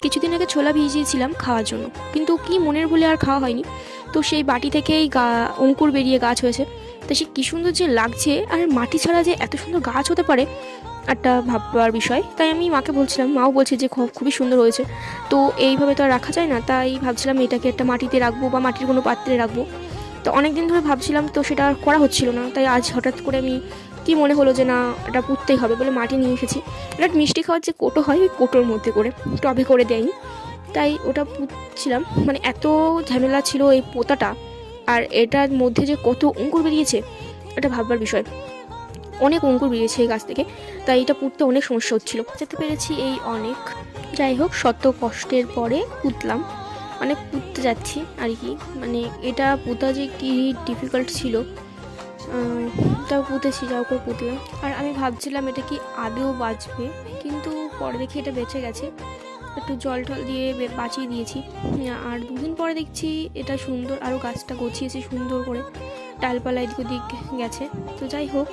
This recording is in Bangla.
কিছুদিন আগে ছোলা ভিজিয়েছিলাম খাওয়ার জন্য, কিন্তু কি মনের ভুলে আর খাওয়া হয়নি। তো সেই বাটি থেকেই অঙ্কুর বেরিয়ে গাছ হয়েছে। তা সে কী সুন্দর যে লাগছে, আর মাটি ছাড়া যে এত সুন্দর গাছ হতে পারে একটা ভাববার বিষয়। তাই আমি মাকে বলছিলাম, মাও বলছে যে খুবই সুন্দর হয়েছে। তো এইভাবে তো আর রাখা যায় না, তাই ভাবছিলাম এটাকে একটা মাটিতে রাখবো বা মাটির কোনো পাত্রে রাখবো। তো অনেক দিন ধরে ভাবছিলাম, তো সেটা আর করা হচ্ছিল না। তাই আজ হঠাৎ করে আমি কি মনে হলো যে না, এটা পুঁততেই হবে বলে মাটি নিয়ে এসেছি। এটা মিষ্টি খাওয়ার যে কোটো হয়, ওই কোটোর মধ্যে করে, টবে করে দেয়নি, তাই ওটা পুঁতছিলাম। মানে এত ঝামেলা ছিল এই পোতাটা, আর এটার মধ্যে যে কত অঙ্কুর বেরিয়েছে এটা ভাববার বিষয়। অনেক অঙ্কুর বেরিয়েছে এই গাছ থেকে, তাই এটা পুঁততে অনেক সমস্যা হচ্ছিল। যেতে পেরেছি এই অনেক, যাই হোক শত কষ্টের পরে পুঁতলাম, অনেক পুঁততে যাচ্ছি আর কি। মানে এটা পুঁতা যে কি ডিফিকাল্ট ছিল, তাও পুঁতেছি, যাও করে পুঁতলাম। আর আমি ভাবছিলাম এটা কি আদেও বাঁচবে, কিন্তু পরে দেখি এটা বেঁচে গেছে। একটু জল টল দিয়ে বাঁচিয়ে দিয়েছি। আর দুদিন পরে দেখছি এটা সুন্দর, আরও গাছটা গছিয়েছি সুন্দর করে, ডালপালা এদিক ওদিক গেছে। তো যাই হোক,